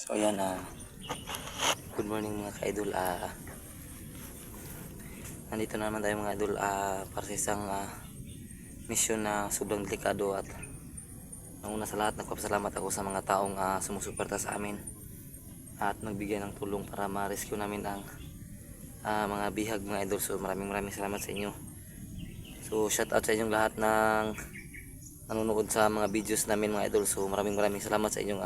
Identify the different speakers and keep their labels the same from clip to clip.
Speaker 1: So ayan, good morning mga ka-idol. Nandito na naman tayo mga idol para sa isang mission na sobrang delikado. At ang una sa lahat, nagpapasalamat ako sa mga taong sumusuporta sa amin at nagbigay ng tulong para ma-rescue namin ang mga bihag mga idol. So maraming salamat sa inyo. So shout out sa inyong lahat ng nanonood sa mga videos namin mga idol. So maraming salamat sa inyong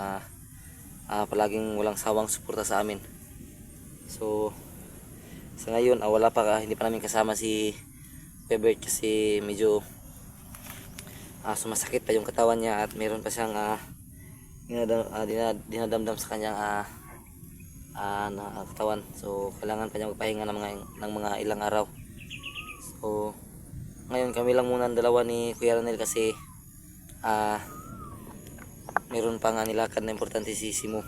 Speaker 1: palaging walang sawang suporta sa amin. So sa ngayon hindi pa namin kasama si Pebert kasi medyo sumasakit pa yung katawan niya at meron pa siyang dinadamdam sa kanyang katawan. So kailangan pa niya magpahinga ng mga ilang araw. So ngayon kami lang muna ang dalawa ni Kuya Ranel kasi meron pa nga nilakad na importante si Simo.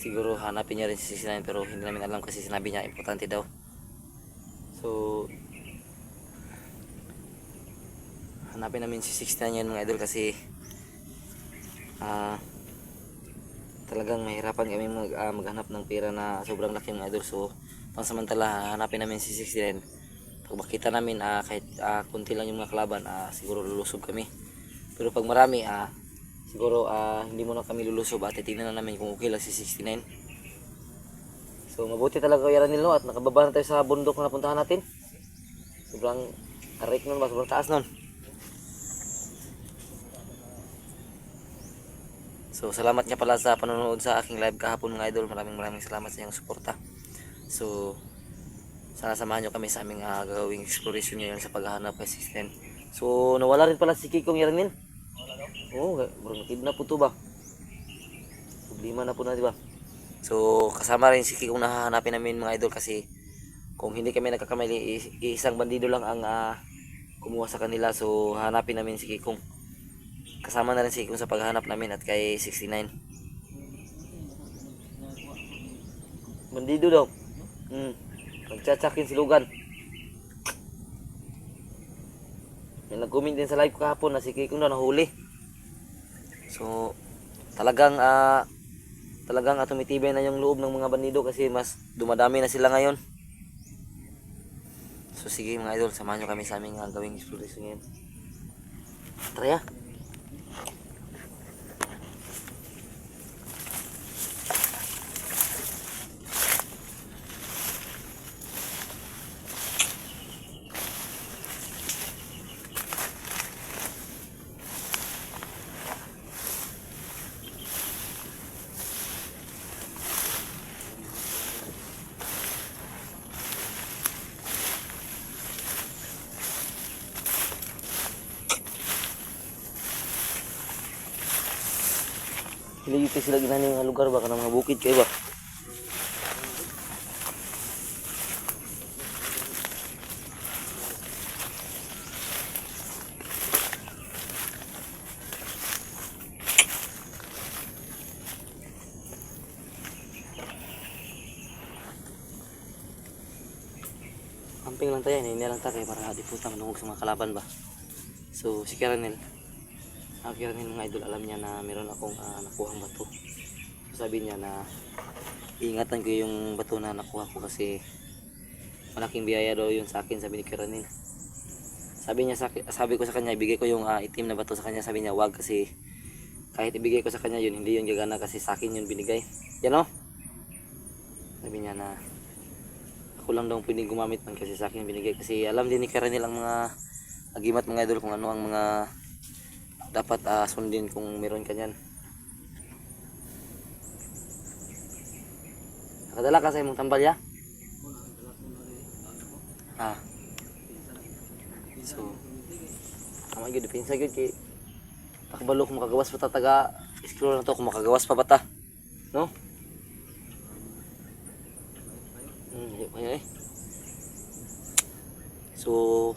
Speaker 1: Siguro hanapin niya rin si 69 pero hindi namin alam kasi sinabi niya importante daw. So hanapin namin si 69 yan mga idol kasi talagang mahirapan kami maghanap ng pera na sobrang laki mga idol. So pansamantala hanapin namin si 69. Pag makita namin kahit kunti lang yung mga kalaban, siguro lulusob kami. Pero pag marami siguro hindi muna kami lulusob at titignan na namin kung okay lang si 69. So mabuti talaga Kuya Ranil, no? At nakababa na tayo sa bundok na napuntahan natin. Sobrang arik nun ba? Sobrang taas nun. So salamat niya pala sa panonood sa aking live kahapon mga idol. Maraming salamat sa inyong suporta. So sana samahan nyo kami sa aming gagawing exploration ngayon sa paghahanap kay 69. So nawala rin pala si Kikong Kuya Ranil. Oo, bro, kidnap po to ba? Problema na po na, di ba? So, kasama rin si Kikong na hahanapin namin mga idol kasi kung hindi kami nagkakamali, isang bandido lang ang kumuha sa kanila. So, hahanapin namin si Kikong. Kasama na rin si Kikong sa paghahanap namin at kay 69. Bandido daw. Nagtsatsakin si Lugan. May nag-comment din sa live kahapon na si Kikong na nahuli. So talagang tumitibay na yung loob ng mga bandido kasi mas dumadami na sila ngayon. So sige mga idol, samahan nyo kami sa aming gawing exploration ngayon. Tara ya. Hindi dito sila ginanin nga lugar ba? Kanang mga bukid kayo ba? Camping lang tayo, hindi lang tayo para di puta manungog sa mga kalaban ba? So si Karanel, mga idol, alam niya na meron akong nakuhang bato. Sabi niya na iingatan ko yung bato na nakuha ko kasi malaking biyaya daw yun sa akin, sabi ni Karanel. Sabi ko sa kanya ibigay ko yung itim na bato sa kanya. Sabi niya wag kasi kahit ibigay ko sa kanya yun, hindi yun gagana kasi sa akin yun binigay. Yan o. Sabi niya na ako lang daw pwedeng gumamit man kasi sa akin binigay. Kasi alam din ni Karanel ang mga agimat mga idol kung ano ang mga dapat sundin kung meron ka yan. Nakadala ka sa imong tambal ya? So amay gyud depensa gyud kay takbalo kung makagawas pa taga explore na to, kung makagawas pa bata, no? So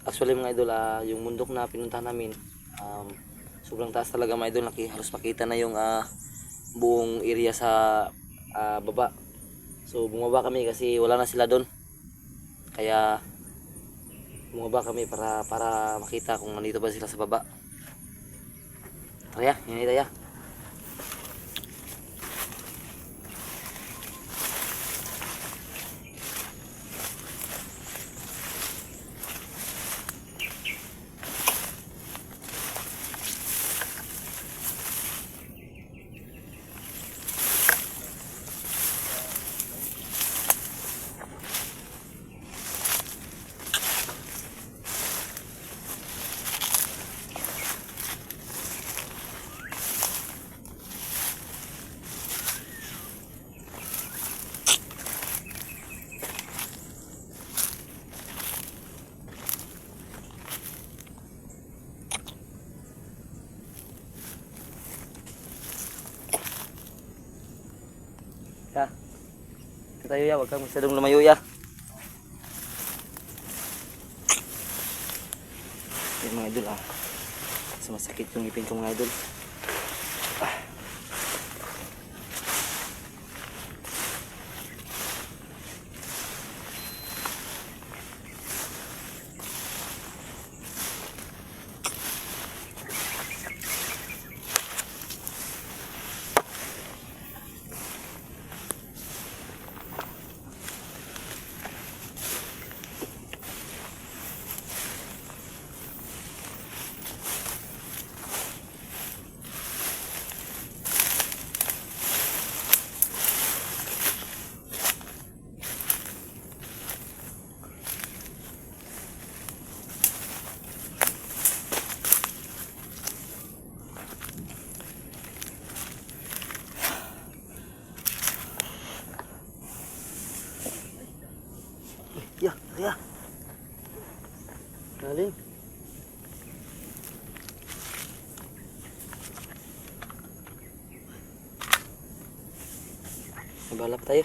Speaker 1: actually mga idol, yung bundok na pinuntahan namin, sobrang taas talaga mga idol. Halos makita na yung buong area sa baba. So bumaba kami kasi wala na sila doon. Kaya bumaba kami para makita kung nandito ba sila sa baba. Tara ya, yun tayo. Ya. Ito tayo ya, wag kang masyadong lumayo ya. Yan mga idol ah. Sumasakit yung ngipin ko mga idol. Ya, ya. Galing. Mabalap tayo.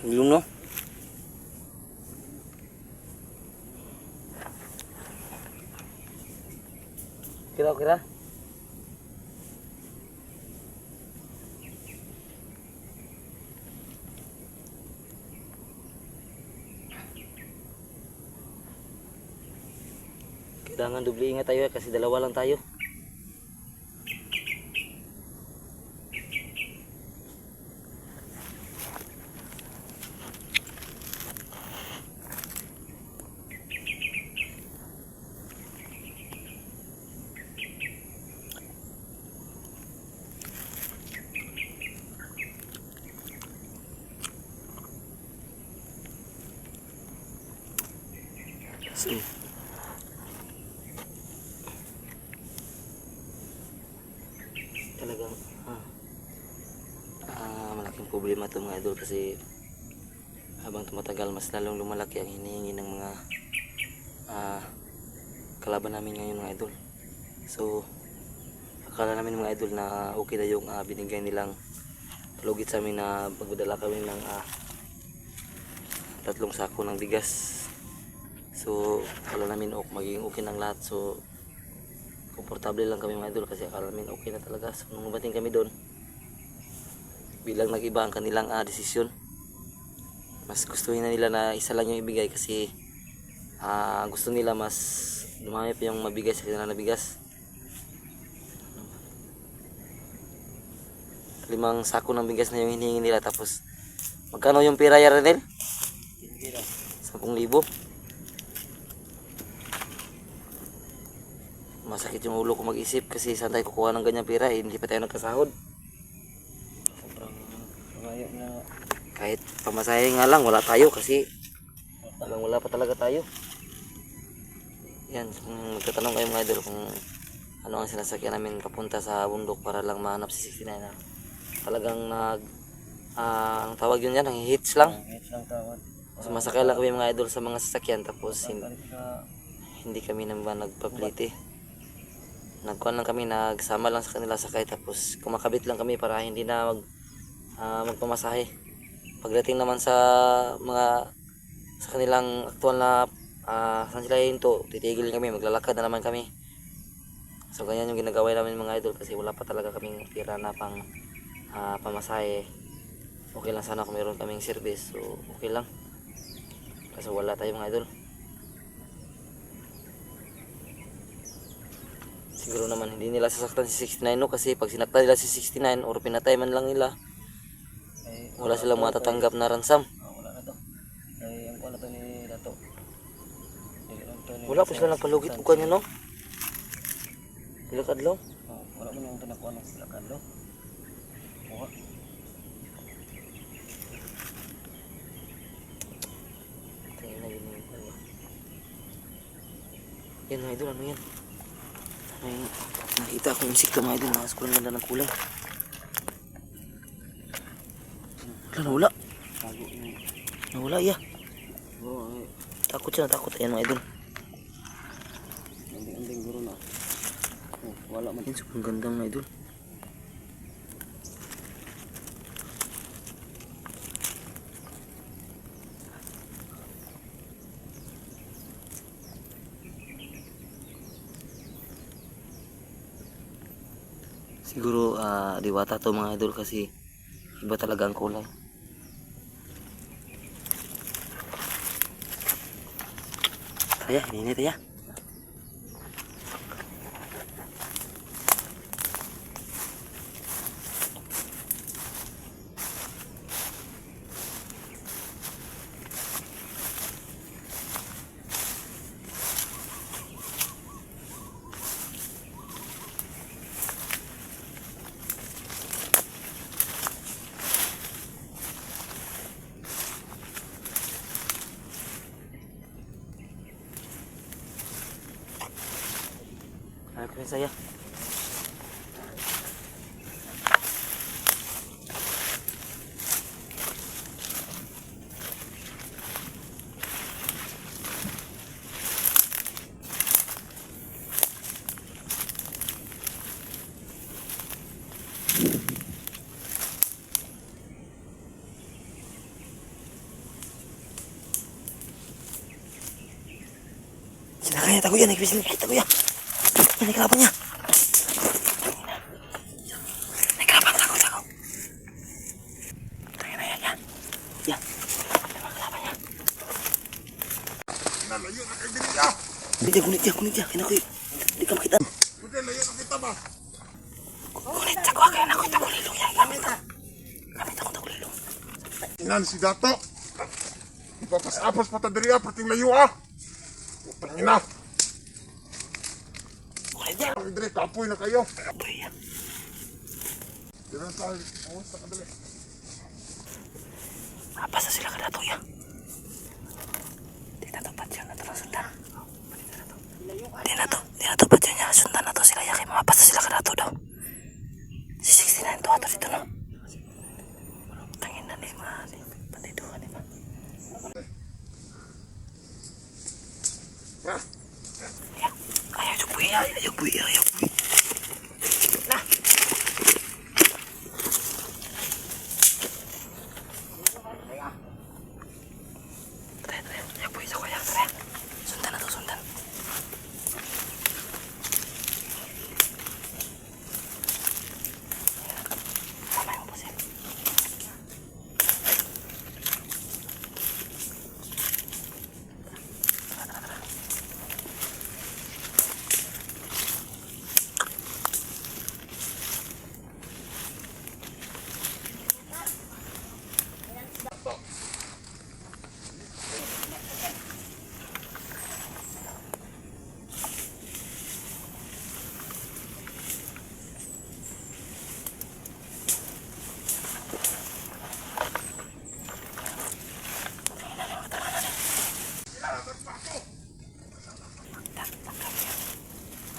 Speaker 1: Belum no? Kira-kira kailangan dubli ingat tayo kasi dalawa lang tayo. So, talagang malaking problema ito mga idol kasi habang tumatagal mas lalong lumalaki ang hinihingi ng mga kalaban namin ngayon mga idol. So akala namin mga idol na okay na yung binigay nilang palugit sa amin na magdadala kami ng 3 sako ng bigas. So akala namin magiging okay ng lahat. So komportable lang kami mga idol kasi akala namin okay na talaga. So nung umating kami doon, bilang nag-iba ang kanilang desisyon. Mas gusto nila na isa lang yung ibigay kasi gusto nila mas dumami pa yung mabigay sa kanila na bigas. 5 sako ng bigas na yung hinihingi nila. Tapos magkano yung pira ya Renel? 10,000. Masakit yung ulo ko mag-isip kasi saan tayo kukuha ng ganyang pira hindi pa tayo nagkasahod. Sobrang malayo na. Kahit pamasahe nga lang wala tayo kasi wala pa talaga tayo. Yan, kung magtatanong kayo mga idol kung ano ang sinasakyan namin papunta sa bundok para lang mahanap si 69 na talagang ang tawag yun yan, ang hitch lang. Hitch lang tawag. So masakay lang kami mga idol sa mga sasakyan tapos hindi kami naman nagpaplite. Nagkuhan lang kami, nagsama lang sa kanila sakay tapos kumakabit lang kami para hindi na magpamasahe. Pagdating naman sa kanilang aktual na saan sila hinto, titigil kami, maglalakad na naman kami. So ganyan yung ginagawa namin mga idol kasi wala pa talaga kaming tira na pang pamasahe. Okay lang sana kung meron kaming service, so okay lang. Kaso wala tayo mga idol. Siguro naman hindi nila sasaktan si 69 no kasi pag sinaktan nila si 69 or pinatay man lang nila, wala silang matatanggap na ransom. Wala na to. Ay ang wala to ni Dato. Wala po sila nagpalugit ko kanyo no. Bilakad lo. Wala mo nang tanakuan ng bilakad lo. Wala. Tayo na yun. Yan mga idol, ano yan? May nakita akong insekto mga idol. Mas kulang ganda ng kulay. Wala, nawala.
Speaker 2: Tago niya.
Speaker 1: Nawala, iya.
Speaker 2: Oo, ay.
Speaker 1: Takot siya, takot. Ayan mga idol.
Speaker 2: Anding guro na. Oh, wala man.
Speaker 1: Ayan, sobrang ganda mga idol. Siguro diwata to mga idol kasi iba talaga ang kulay. Taya, ini taya. Ano saya? Sinakanya tago yan, nagbisin kita ko yan. Yan, kalaban niya. Kalaban, takot. Tangin na yan. Yan. Kalaban niya.
Speaker 2: Nalayo na kayo din niya.
Speaker 1: Gunit niya. Kaya ako hindi ka makita.
Speaker 2: Buti, layo na kita ba?
Speaker 1: Gunit ako, kaya nakita ko lilong yan. Gamit ako tagulilong.
Speaker 2: Inan si Dato. Ipapas-apas pa ta diri pating layo ah. Pangina.
Speaker 1: Gunit niya.
Speaker 2: Ang diri kapoy na kayo.
Speaker 1: Apoy yan.
Speaker 2: Dira tayo. Awas ta kadali.
Speaker 1: Apas na sila kada to yan. Di na to patyan na to ng sundan. Di na to patyan niya. Sundan na to sila yakin. Mapas na sila kada to daw. Si 69 to ato dito no. Tangin na ni ma. Pandiduhan ni ma.
Speaker 2: Ha?
Speaker 1: Ayaw buwi. Nah. Tara, ayaw buwi sa kuya. Tara. Sundan na to, sundan. Sama yung pusin.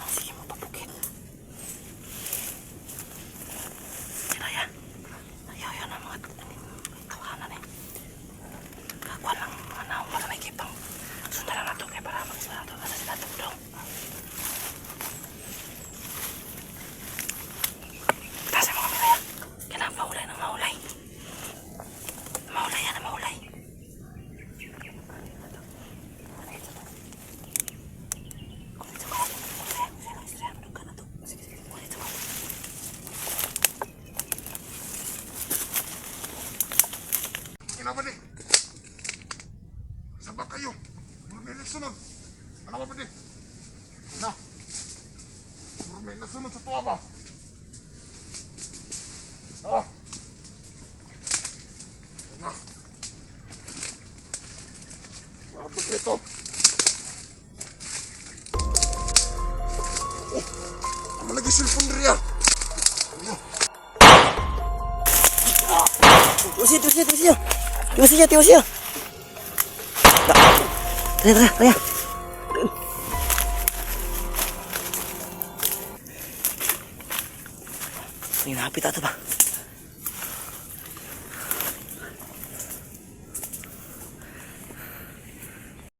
Speaker 1: Sige mo papukit. Ayaw yan ang mga tawanan eh. Kakuha lang mga naong para may kipang. Sundan lang nato kaya para mag-isla nato. Asa sila nato daw. Taas ang mga miraya. Kailangan mahulay ng mahulay. Mahulay yan ang mahulay.
Speaker 2: Kenapa nih? Sabak kayo. Murmay na sunod. Ano ba nih? Nah. Murmay na sunod sa tuwa ba? Ah. Nah. Mabot ito. Oh. Ano lagi cellphone diri ah?
Speaker 1: Tiwas siya. Tara. Hinapit ato ba?